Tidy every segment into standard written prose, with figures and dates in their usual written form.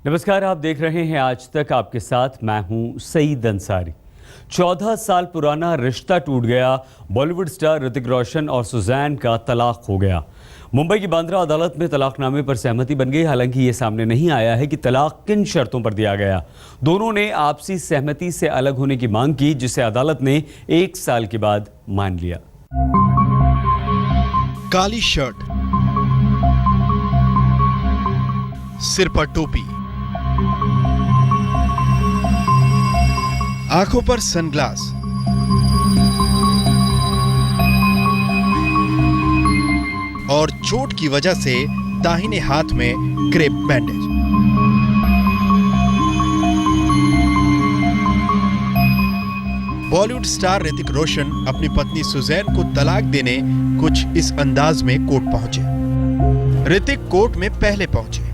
नमस्कार, आप देख रहे हैं आज तक। आपके साथ मैं हूं सईद अंसारी। 14 साल पुराना रिश्ता टूट गया। बॉलीवुड स्टार ऋतिक रोशन और सुजैन का तलाक हो गया। मुंबई की बांद्रा अदालत में तलाकनामे पर सहमति बन गई। हालांकि ये सामने नहीं आया है कि तलाक किन शर्तों पर दिया गया। दोनों ने आपसी सहमति से अलग होने की मांग की, जिसे अदालत ने 1 साल के बाद मान लिया। काली शर्ट, सिर पर टोपी, आंखों पर सनग्लास, और चोट की वजह से दाहिने हाथ में crepe bandage. Bollywood star Hrithik Roshan अपनी पत्नी सुजैन को तलाक देने कुछ इस अंदाज में कोर्ट पहुंचे। ऋतिक कोर्ट में पहले पहुंचे।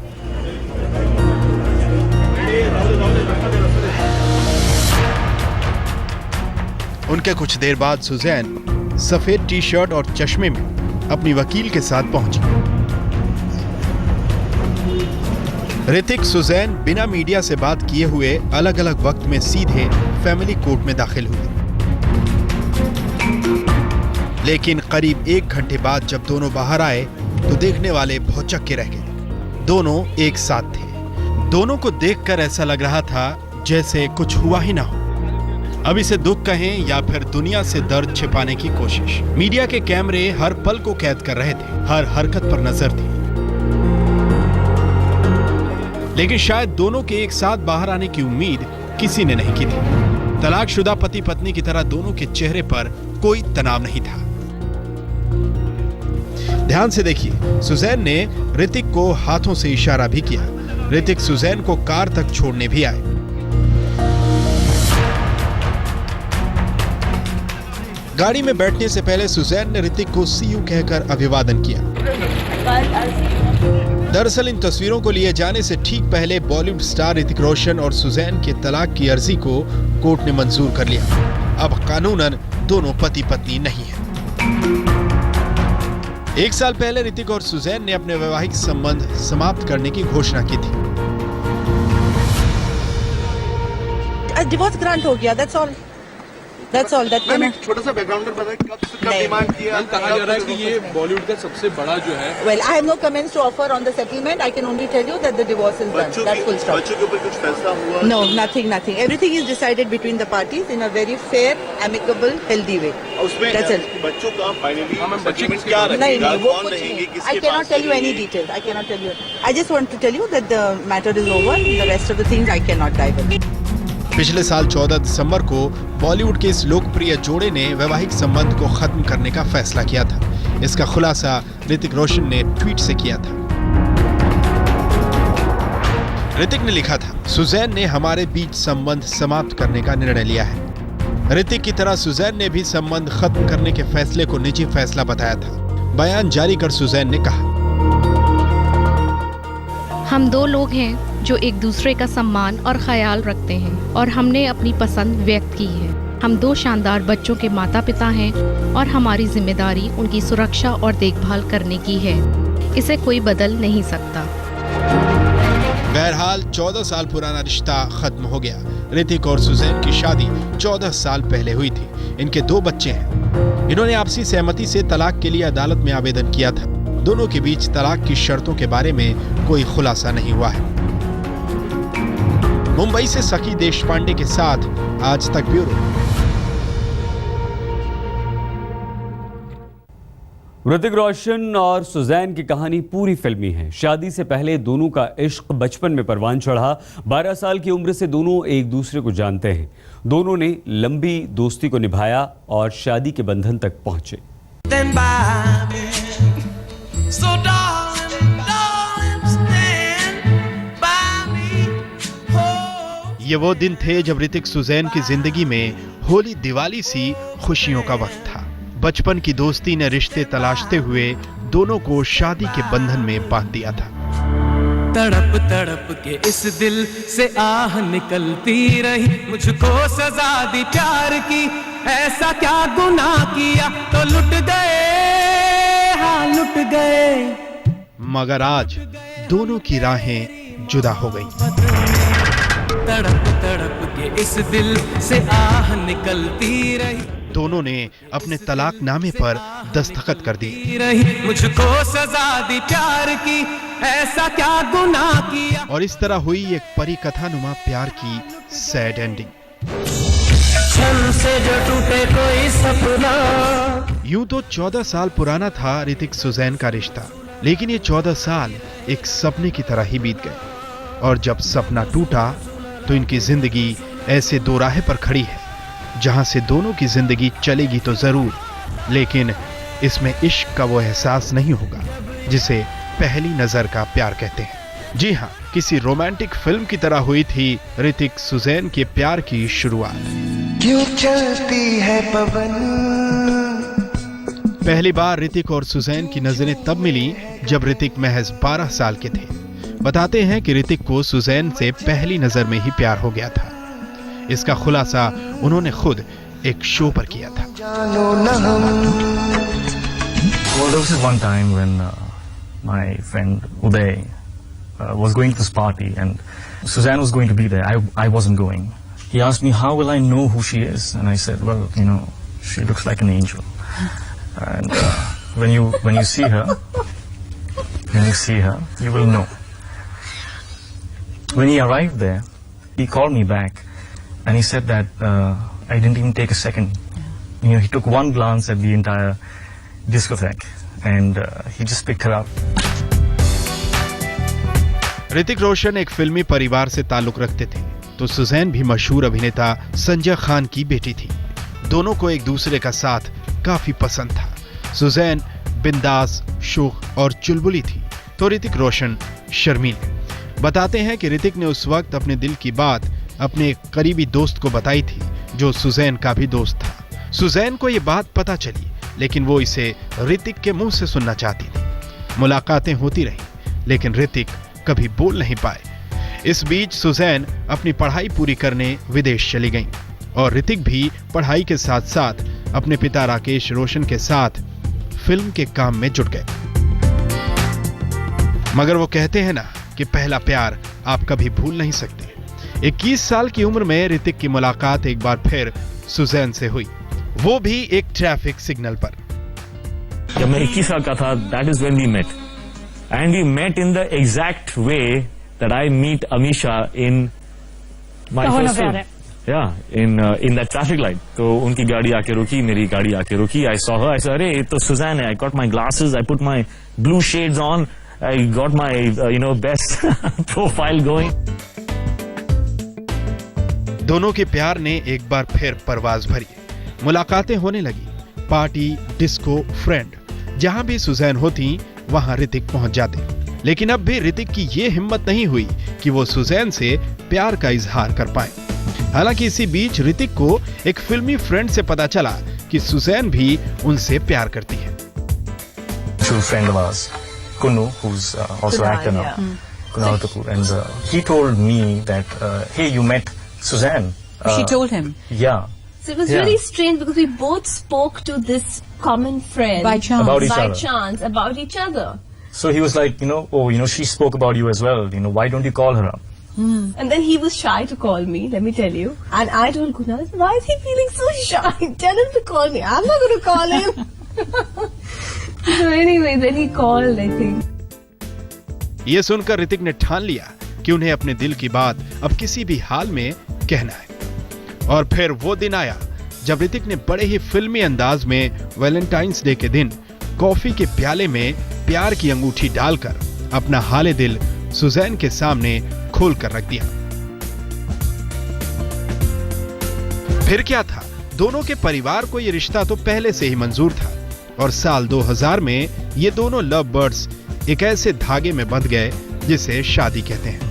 उनके कुछ देर बाद सुजैन सफेद टी शर्ट और चश्मे में अपनी वकील के साथ पहुंची। ऋतिक सुजैन बिना मीडिया से बात किए हुए अलग अलग वक्त में सीधे फैमिली कोर्ट में दाखिल हुए। लेकिन करीब 1 घंटे बाद जब दोनों बाहर आए तो देखने वाले भौचक्के रह गए। दोनों एक साथ थे। दोनों को देखकर ऐसा लग रहा था जैसे कुछ हुआ ही ना हो। अब इसे दुख कहें या फिर दुनिया से दर्द छिपाने की कोशिश। मीडिया के कैमरे हर पल को कैद कर रहे थे, हर हरकत पर नजर थी। लेकिन शायद दोनों के एक साथ बाहर आने की उम्मीद किसी ने नहीं की थी। तलाकशुदा पति पत्नी की तरह दोनों के चेहरे पर कोई तनाव नहीं था। ध्यान से देखिए, सुजैन ने ऋतिक को हाथों से इशारा भी किया। ऋतिक सुजैन को कार तक छोड़ने भी आए। गाड़ी में बैठने से पहले सुजैन ने ऋतिक को सी यू कहकर अभिवादन किया। दरअसल इन तस्वीरों को लिए जाने से ठीक पहले बॉलीवुड स्टार ऋतिक रोशन और सुजैन के तलाक की अर्जी को कोर्ट ने मंजूर कर लिया। अब कानूनन दोनों पति पत्नी नहीं हैं। 1 साल पहले ऋतिक और सुजैन ने अपने वैवाहिक संबंध समाप्त करने की घोषणा की थी। डिवोर्स ग्रांट हो गया, that's all. छोटा सा बैकग्राउंड बताएं, कब डिमांड किया? कहा जा रहा है कि ये बॉलीवुड का सबसे बड़ा जो है। Well, I have no comments to offer on the settlement. I can only tell you that the divorce is done. That's full stop. बच्चों के ऊपर कुछ फैसला हुआ? No, nothing. Everything is decided between the parties in a very fair, amicable, healthy way. उसमें That's it. बच्चों का finally बच्चे क्या नहीं, रहेगा? वो कौन कुछ रहेंगे? नहीं. किसके I cannot pass tell you any रहेंगे? details. I cannot tell you. I just want to tell you that the matter is over. The rest of the things I cannot divulge. पिछले साल 14 दिसंबर को बॉलीवुड के इस लोकप्रिय जोड़े ने वैवाहिक संबंध को खत्म करने का फैसला किया था। इसका खुलासा ऋतिक रोशन ने ट्वीट से किया था। ऋतिक ने लिखा था, सुजैन ने हमारे बीच संबंध समाप्त करने का निर्णय लिया है। ऋतिक की तरह सुजैन ने भी संबंध खत्म करने के फैसले को निजी फैसला बताया था। बयान जारी कर सुजैन ने कहा, हम 2 लोग हैं जो एक दूसरे का सम्मान और ख्याल रखते हैं और हमने अपनी पसंद व्यक्त की है। हम 2 शानदार बच्चों के माता पिता हैं और हमारी जिम्मेदारी उनकी सुरक्षा और देखभाल करने की है। इसे कोई बदल नहीं सकता। बहरहाल 14 साल पुराना रिश्ता खत्म हो गया। ऋतिक और सुजैन की शादी 14 साल पहले हुई थी। इनके 2 बच्चे हैं। इन्होंने आपसी सहमति से तलाक के लिए अदालत में आवेदन किया था। दोनों के बीच तलाक की शर्तों के बारे में कोई खुलासा नहीं हुआ है। मुंबई से सखी देशपांडे के साथ आज तक ब्यूरो। ऋतिक रोशन और सुजैन की कहानी पूरी फिल्मी है। शादी से पहले दोनों का इश्क बचपन में परवान चढ़ा। 12 साल की उम्र से दोनों एक दूसरे को जानते हैं। दोनों ने लंबी दोस्ती को निभाया और शादी के बंधन तक पहुंचे। ये वो दिन थे जब ऋतिक सुजैन की जिंदगी में होली दिवाली सी खुशियों का वक्त था। बचपन की दोस्ती ने रिश्ते तलाशते हुए दोनों को शादी के बंधन में बांध दिया था। तड़प तड़प के इस दिल से आह निकलती रही, मुझको सजा दी प्यार की, ऐसा क्या गुनाह किया तो लुट गए, हाँ लुट गए। मगर आज दोनों की राहें जुदा हो गई। तड़प तड़प के इस दिल से आह निकलती रही, दोनों ने अपने तलाकनामे पर दस्तखत कर दी रही मुझको सजा दी प्यार की, ऐसा क्या गुनाह किया। और इस तरह हुई एक परी कथानुमा प्यार की सैड एंडिंग। क्षण से जो टूटे कोई सपना। यूं तो 14 साल पुराना था ऋतिक सुजैन का रिश्ता, लेकिन ये 14 साल एक सपने की तरह ही बीत गए। और जब सपना टूटा तो इनकी जिंदगी ऐसे दो राह पर खड़ी है जहां से दोनों की जिंदगी चलेगी तो जरूर, लेकिन इसमें इश्क का वो एहसास नहीं होगा जिसे पहली नजर का प्यार कहते हैं। जी हाँ, किसी रोमांटिक फिल्म की तरह हुई थी ऋतिक सुजैन के प्यार की शुरुआत। क्यों चलती है पवन। पहली बार ऋतिक और सुजैन की नजरें तब मिली जब ऋतिक महज 12 साल के थे। बताते हैं कि ऋतिक को सुजैन से पहली नजर में ही प्यार हो गया था। इसका खुलासा उन्होंने खुद एक शो पर किया था। जानो न हम। Well, there was one time when my friend Uday was going to this party and Suzanne was going to be there. I wasn't going. He asked me, how will I know who she is? And I said, well, you know, she looks like an angel. And when you see her, you will know. When he arrived there, he called me back and he said that I didn't even take a second. You know, he took one glance at the entire discotheque and he just picked her up. Hrithik Roshan एक फिल्मी परिवार से ताल्लुक रखते थे, तो Suzanne भी मशहूर अभिनेता संजय खान की बेटी थी। दोनों को एक दूसरे का साथ काफी पसंद था। सुजैन बिंदास, शुख और चुलबुली थी, तो ऋतिक रोशन शर्मीले। बताते हैं कि ऋतिक ने उस वक्त अपने दिल की बात अपने एक करीबी दोस्त को बताई थी, जो सुजैन का भी दोस्त था। सुजैन को ये बात पता चली, लेकिन वो इसे ऋतिक के मुंह से सुनना चाहती थी। मुलाकातें होती रहीं, लेकिन ऋतिक कभी बोल नहीं पाए। इस बीच सुजैन अपनी पढ़ाई पूरी करने विदेश चली गईं और ऋतिक भी पढ़ाई के साथ साथ अपने पिता राकेश रोशन के साथ फिल्म के काम में जुट गए। मगर वो कहते हैं ना कि पहला प्यार आप कभी भूल नहीं सकते। 21 साल की उम्र में ऋतिक की मुलाकात एक बार फिर सुजैन से हुई, वो भी एक ट्रैफिक सिग्नल पर। जब मैं 21 साल का था, that is when we met, and we met in the exact way that I meet Amisha in my first film. Yeah, in that traffic light. तो उनकी गाड़ी आके रुकी, मेरी गाड़ी आके रुकी. I saw her. I said, अरे ये तो सुजैन है. I got my glasses. I put my blue shades on. I got my best profile going. दोनों के प्यार ने एक बार फिर परवाज भरी। मुलाकातें होने लगी। पार्टी, डिस्को, फ्रेंड, जहां भी सुजैन होती वहां ऋतिक पहुंच जाते। लेकिन अब भी ऋतिक की ये हिम्मत नहीं हुई कि वो सुजैन से प्यार का इजहार कर पाए। हालांकि इसी बीच ऋतिक को एक फिल्मी फ्रेंड से पता चला कि सुजैन भी उनसे प्यार करती है। True friend of ours, Kunu, who's also an actor now, Kunal Kapoor, and he told me that, hey, you met Suzanne. She told him. Yeah. So it was really strange because we both spoke to this common friend by chance. About each other. So he was like, she spoke about you as well. Why don't you call her up? And then he was shy to call me, let me tell you. And I told Kunal, why is he feeling so shy? Tell him to call me. I'm not going to call him. So anyway, then he called, I think. ये सुनकर ऋतिक ने ठान लिया कि उन्हें अपने दिल की बात अब किसी भी हाल में कहना है। और फिर वो दिन आया जब ऋतिक ने बड़े ही फिल्मी अंदाज में वैलेंटाइंस डे के दिन कॉफी के प्याले में प्यार की अंगूठी डालकर अपना हाले दिल सुजैन के सामने खोल कर रख दिया। फिर क्या था, दोनों के परिवार को यह रिश्ता तो पहले से ही मंजूर था और साल 2000 में ये दोनों लव बर्ड्स एक ऐसे धागे में बंध गए जिसे शादी कहते हैं।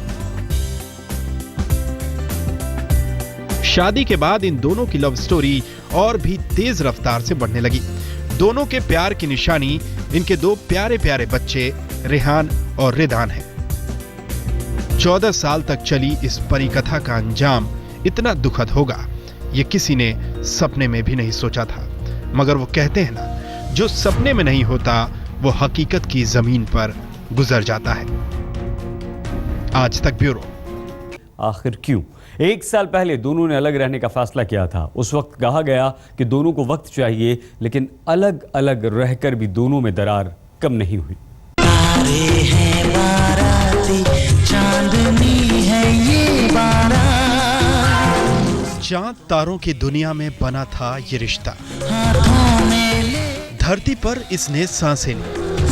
शादी के बाद इन दोनों की लव स्टोरी और भी तेज रफ्तार से बढ़ने लगी। दोनों के प्यार की निशानी इनके दो प्यारे प्यारे बच्चे रेहान और रिदान हैं। 14 साल तक चली इस परिकथा का अंजाम इतना दुखद होगा, ये किसी ने सपने में भी नहीं सोचा था। मगर वो कहते हैं ना, जो सपने में नहीं होता वो हकीकत की जमीन पर गुजर जाता है। आज तक ब्यूरो, आखिर क्यों? 1 साल पहले दोनों ने अलग रहने का फैसला किया था। उस वक्त कहा गया कि दोनों को वक्त चाहिए, लेकिन अलग अलग रहकर भी दोनों में दरार कम नहीं हुई। तारे हैं बाराती, चांदनी है ये बारात। चांद तारों की दुनिया में बना था ये रिश्ता। हाथों में ले धरती पर इसने सांसें ली,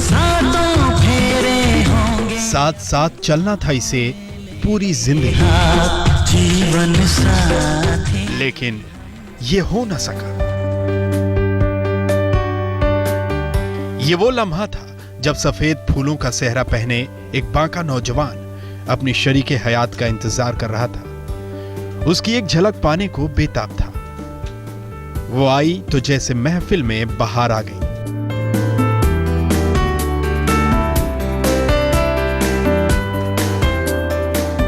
सातों फेरे होंगे, साथ साथ चलना था इसे पूरी जिंदगी, जीवन साथी। लेकिन ये हो न सका। ये वो लम्हा था जब सफेद फूलों का सेहरा पहने एक बांका नौजवान अपनी शरीके हयात का इंतजार कर रहा था। उसकी एक झलक पाने को बेताब था। वो आई तो जैसे महफिल में बहार आ गई।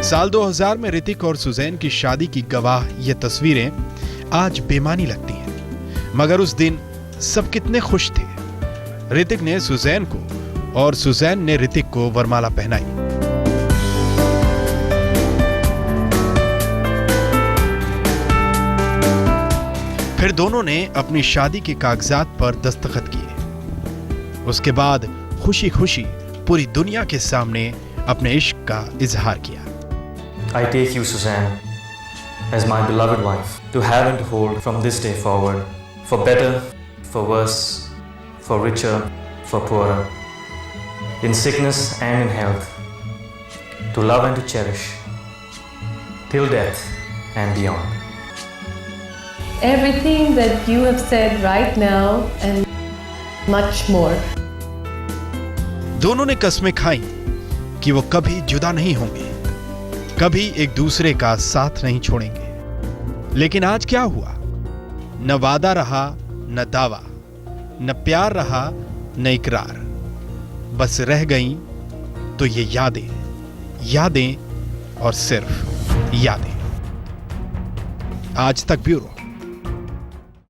साल 2000 में ऋतिक और सुजैन की शादी की गवाह ये तस्वीरें आज बेमानी लगती हैं, मगर उस दिन सब कितने खुश थे। ऋतिक ने सुजैन को और सुजैन ने ऋतिक को वरमाला पहनाई। फिर दोनों ने अपनी शादी के कागजात पर दस्तखत किए। उसके बाद खुशी खुशी पूरी दुनिया के सामने अपने इश्क का इजहार किया। I take you, Suzanne, as my beloved wife, to have and to hold from this day forward, for better, for worse, for richer, for poorer, in sickness and in health, to love and to cherish, till death and beyond. Everything that you have said right now and much more. दोनों ने कस्में खाई कि वो कभी जुदा नहीं होंगे, कभी एक दूसरे का साथ नहीं छोड़ेंगे। लेकिन आज क्या हुआ? न वादा रहा, न दावा, न प्यार रहा, न इकरार। बस रह गईं तो ये यादें, यादें और सिर्फ यादें। आज तक ब्यूरो।